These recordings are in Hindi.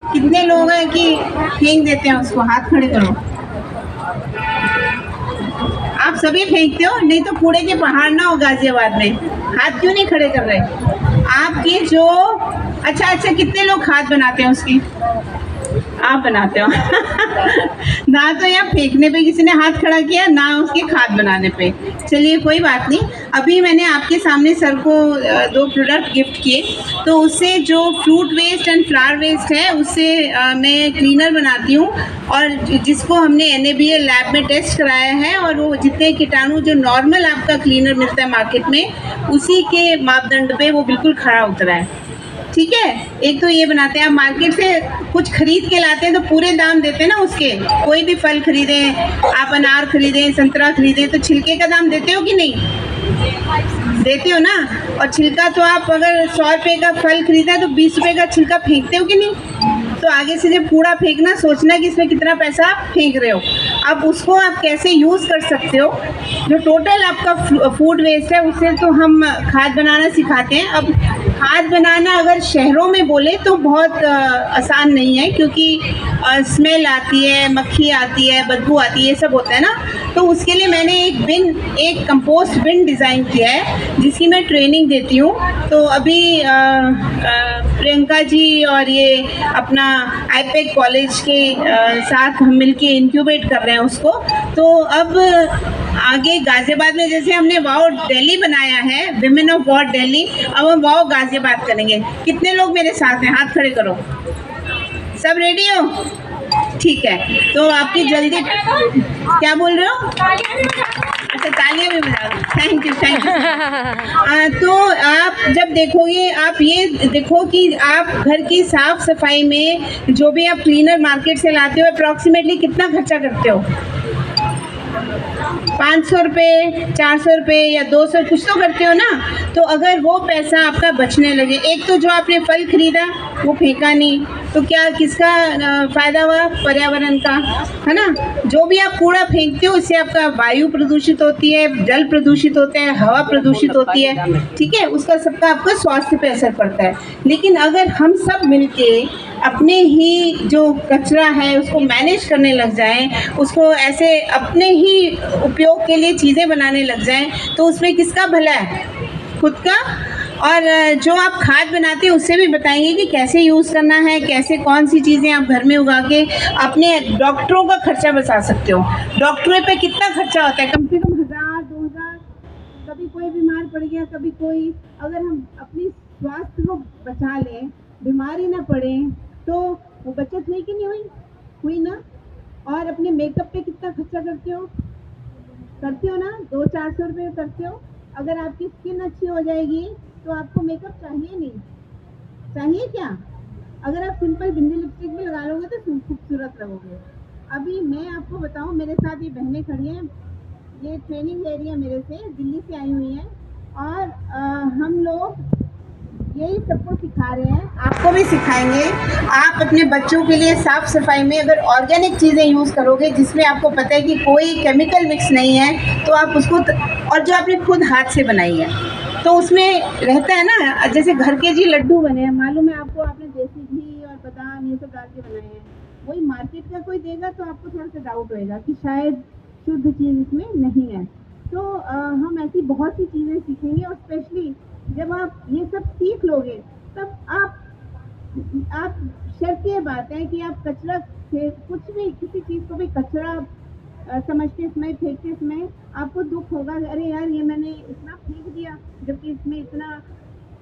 कितने लोग हैं कि फेंक देते हैं उसको? हाथ खड़े करो। आप सभी फेंकते हो? नहीं तो कूड़े के पहाड़ ना हो गाजियाबाद में। हाथ क्यों नहीं खड़े कर रहे? आपकी जो अच्छा कितने लोग खाद बनाते हैं उसकी? आप बनाते हो ना तो यहाँ फेंकने पे किसी ने हाथ खड़ा किया, ना उसकी खाद बनाने पे। चलिए कोई बात नहीं। अभी मैंने आपके सामने सर को 2 प्रोडक्ट गिफ्ट किए, तो उससे जो fruit waste and flower waste है उससे मैं क्लीनर बनाती हूँ, और जिसको हमने NABL लैब में टेस्ट कराया है, और वो जितने कीटाणु जो नॉर्मल आपका क्लीनर मिलता है मार्केट में उसी के मापदंड पे वो बिल्कुल खरा उतरा है। ठीक है, एक तो ये बनाते हैं। आप मार्केट से कुछ खरीद के लाते हैं तो पूरे दाम देते हैं ना उसके। कोई भी फल खरीदें, आप अनार खरीदें, संतरा खरीदें, तो छिलके का दाम देते हो कि नहीं? देते हो ना। और छिलका तो आप अगर 100 रुपये का फल खरीदा है तो 20 रुपये का छिलका फेंकते हो कि नहीं? तो आगे से जब कूड़ा फेंकना सोचना कि इसमें कितना पैसा आप फेंक रहे हो। अब उसको आप कैसे यूज़ कर सकते हो, जो टोटल आपका फूड वेस्ट है उससे तो हम खाद बनाना सिखाते हैं। अब खाद बनाना अगर शहरों में बोले तो बहुत आसान नहीं है, क्योंकि स्मेल आती है, मक्खी आती है, बदबू आती है, ये सब होता है ना। तो उसके लिए मैंने एक कंपोस्ट बिन डिज़ाइन किया है जिसकी मैं ट्रेनिंग देती हूँ। तो अभी प्रियंका जी और ये अपना IPAC कॉलेज के साथ हम मिलके इंक्यूबेट कर रहे हैं उसको। तो अब आगे गाज़ियाबाद में जैसे हमने वाओ दिल्ली बनाया है, विमेन ऑफ वाओ दिल्ली, अब हम वाओ गाज़ियाबाद करेंगे। कितने लोग मेरे साथ हैं? हाथ खड़े करो। सब रेडी हो? ठीक है, तो आपकी जल्दी क्या बोल रहे हो? अच्छा, तालियां भी बजा दो। थैंक यू तो आप जब देखोगे, आप ये देखो कि आप घर की साफ सफाई में जो भी आप क्लीनर मार्केट से लाते हो अप्रॉक्सीमेटली कितना खर्चा करते हो? 500 रुपये, 400 रुपये या 200, कुछ तो करते हो ना। तो अगर वो पैसा आपका बचने लगे, एक तो जो आपने फल खरीदा वो फेंका नहीं, तो क्या किसका फ़ायदा हुआ? पर्यावरण का, है ना। जो भी आप कूड़ा फेंकते हो उससे आपका वायु प्रदूषित होती है, जल प्रदूषित होता है, हवा प्रदूषित होती है, ठीक है। उसका सबका आपका स्वास्थ्य पे असर पड़ता है। लेकिन अगर हम सब मिलके अपने ही जो कचरा है उसको मैनेज करने लग जाएं, उसको ऐसे अपने ही उपयोग के लिए चीज़ें बनाने लग जाएं, तो उसमें किसका भला है? खुद का। और जो आप खाद बनाते हैं उससे भी बताएंगे कि कैसे यूज़ करना है, कैसे कौन सी चीज़ें आप घर में उगा के अपने डॉक्टरों का खर्चा बचा सकते हो। डॉक्टरों पे कितना खर्चा होता है? कम से कम 1000, 2000, कभी कोई बीमार पड़ गया, कभी कोई। अगर हम अपनी स्वास्थ्य को बचा लें, बीमारी ना पड़े, तो वो बचत हुई कि नहीं हुई? हुई ना। और अपने मेकअप पे कितना खर्चा करते हो? करते हो ना, 200-400 रुपये करते हो। अगर आपकी स्किन अच्छी हो जाएगी तो आपको मेकअप चाहिए नहीं? चाहिए क्या? अगर आप सिंपल बिंदी लिपस्टिक भी लगा लोगे तो खूबसूरत लगोगे। अभी मैं आपको बताऊं, मेरे साथ ये बहनें खड़ी हैं, ये ट्रेनिंग ले रही है मेरे से, दिल्ली से आई हुई हैं, और हम लोग यही सबको सिखा रहे हैं, आपको भी सिखाएंगे। आप अपने बच्चों के लिए साफ सफाई में अगर ऑर्गेनिक चीज़ें यूज़ करोगे जिसमें आपको पता है कि कोई केमिकल मिक्स नहीं है, तो आप उसको और जो आपने खुद हाथ से बनाई है तो उसमें रहता है ना, जैसे घर के जी लड्डू बने हैं, मालूम है आपको, आपने देसी घी और बादाम ये सब डाल के बनाए हैं। वही मार्केट का कोई देगा तो आपको थोड़ा सा डाउट होएगा कि शायद शुद्ध चीज़ इसमें नहीं है। तो हम ऐसी बहुत सी चीज़ें सीखेंगे, और स्पेशली जब आप ये सब सीख लोगे तब आप शर्त ये बात है कि आप कचरा कुछ भी, किसी चीज़ को भी कचरा समझते समय, फेंकते समय आपको दुख होगा, अरे यार ये मैंने इतना फेंक दिया, जबकि इसमें इतना,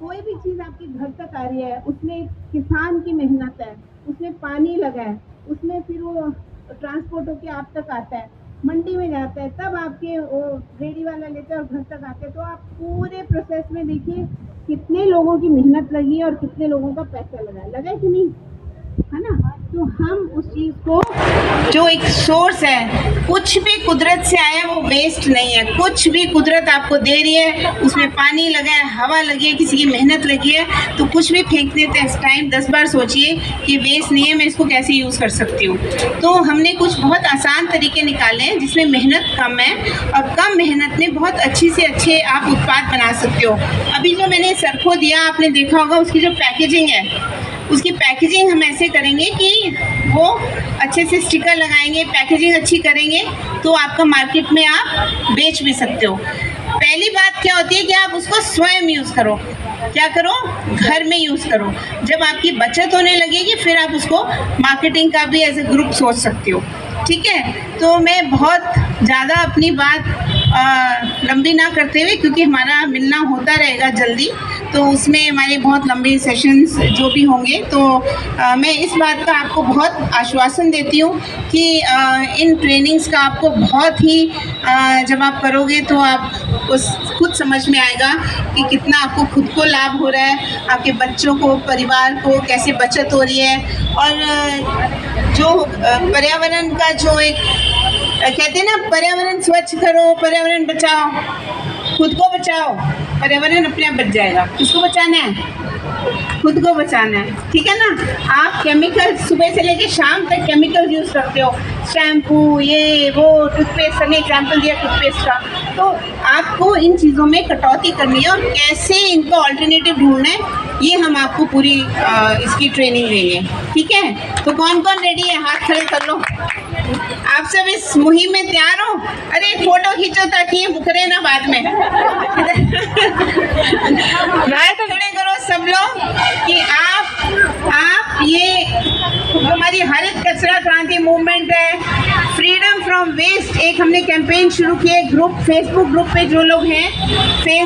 कोई भी चीज़ आपके घर तक आ रही है उसमें किसान की मेहनत है, उसमें पानी लगा है, उसमें फिर वो ट्रांसपोर्ट होके आप तक आता है, मंडी में जाता है, तब आपके वो रेडी वाला लेते हैं और घर तक आते हैं। तो आप पूरे प्रोसेस में देखिए कितने लोगों की मेहनत लगी है और कितने लोगों का पैसा लगा है कि नहीं, है ना। तो हम उस चीज़ को, जो एक सोर्स है, कुछ भी कुदरत से आया वो वेस्ट नहीं है। कुछ भी कुदरत आपको दे रही है, उसमें पानी लगा है, हवा लगी है, किसी की मेहनत लगी है, तो कुछ भी फेंक देते हैं टाइम 10 बार सोचिए कि वेस्ट नहीं है, मैं इसको कैसे यूज़ कर सकती हूँ। तो हमने कुछ बहुत आसान तरीके निकाले हैं जिसमें मेहनत कम है, और कम मेहनत में बहुत अच्छी से अच्छे आप उत्पाद बना सकते हो। अभी जो मैंने सर को दिया, आपने देखा होगा उसकी जो पैकेजिंग है उसकी पैकेजिंग हम ऐसे करेंगे कि वो अच्छे से स्टिकर लगाएंगे, पैकेजिंग अच्छी करेंगे, तो आपका मार्केट में आप बेच भी सकते हो। पहली बात क्या होती है कि आप उसको स्वयं यूज़ करो। क्या करो? घर में यूज़ करो। जब आपकी बचत होने लगेगी फिर आप उसको मार्केटिंग का भी एज ए ग्रुप सोच सकते हो। ठीक है, तो मैं बहुत ज़्यादा अपनी बात लंबी ना करते हुए, क्योंकि हमारा मिलना होता रहेगा जल्दी, तो उसमें हमारे बहुत लंबे सेशंस जो भी होंगे, तो मैं इस बात का आपको बहुत आश्वासन देती हूँ कि इन ट्रेनिंग्स का आपको बहुत ही जब आप करोगे तो आप उस खुद समझ में आएगा कि कितना आपको खुद को लाभ हो रहा है, आपके बच्चों को, परिवार को कैसे बचत हो रही है, और जो पर्यावरण का जो एक कहते हैं ना, पर्यावरण स्वच्छ करो, पर्यावरण बचाओ, खुद को बचाओ, पर्यावरण अपने आप बच जाएगा। किसको बचाना है? खुद को बचाना है। ठीक है ना? आप केमिकल सुबह से लेकर शाम तक केमिकल यूज़ करते हो, शैम्पू, ये वो, टूथपेस्ट, मैंने एग्जाम्पल दिया टूथपेस्ट का, तो आपको इन चीज़ों में कटौती करनी है और कैसे इनको ऑल्टरनेटिव ढूंढना है, ये हम आपको पूरी इसकी ट्रेनिंग देंगे। ठीक है, तो कौन कौन रेडी है? हाथ खड़े कर लो। आप सब इस मुहिम में तैयार हो? अरे फोटो खींचो ताकि ये मुकरे ना बाद में। हाथ खड़े करो सब लोग कि आप ये हमारी हरित कचरा क्रांति मूवमेंट है, फ्रीडम फ्रॉम वेस्ट, एक हमने कैंपेन शुरू किया, ग्रुप, फेसबुक ग्रुप पे जो लोग हैं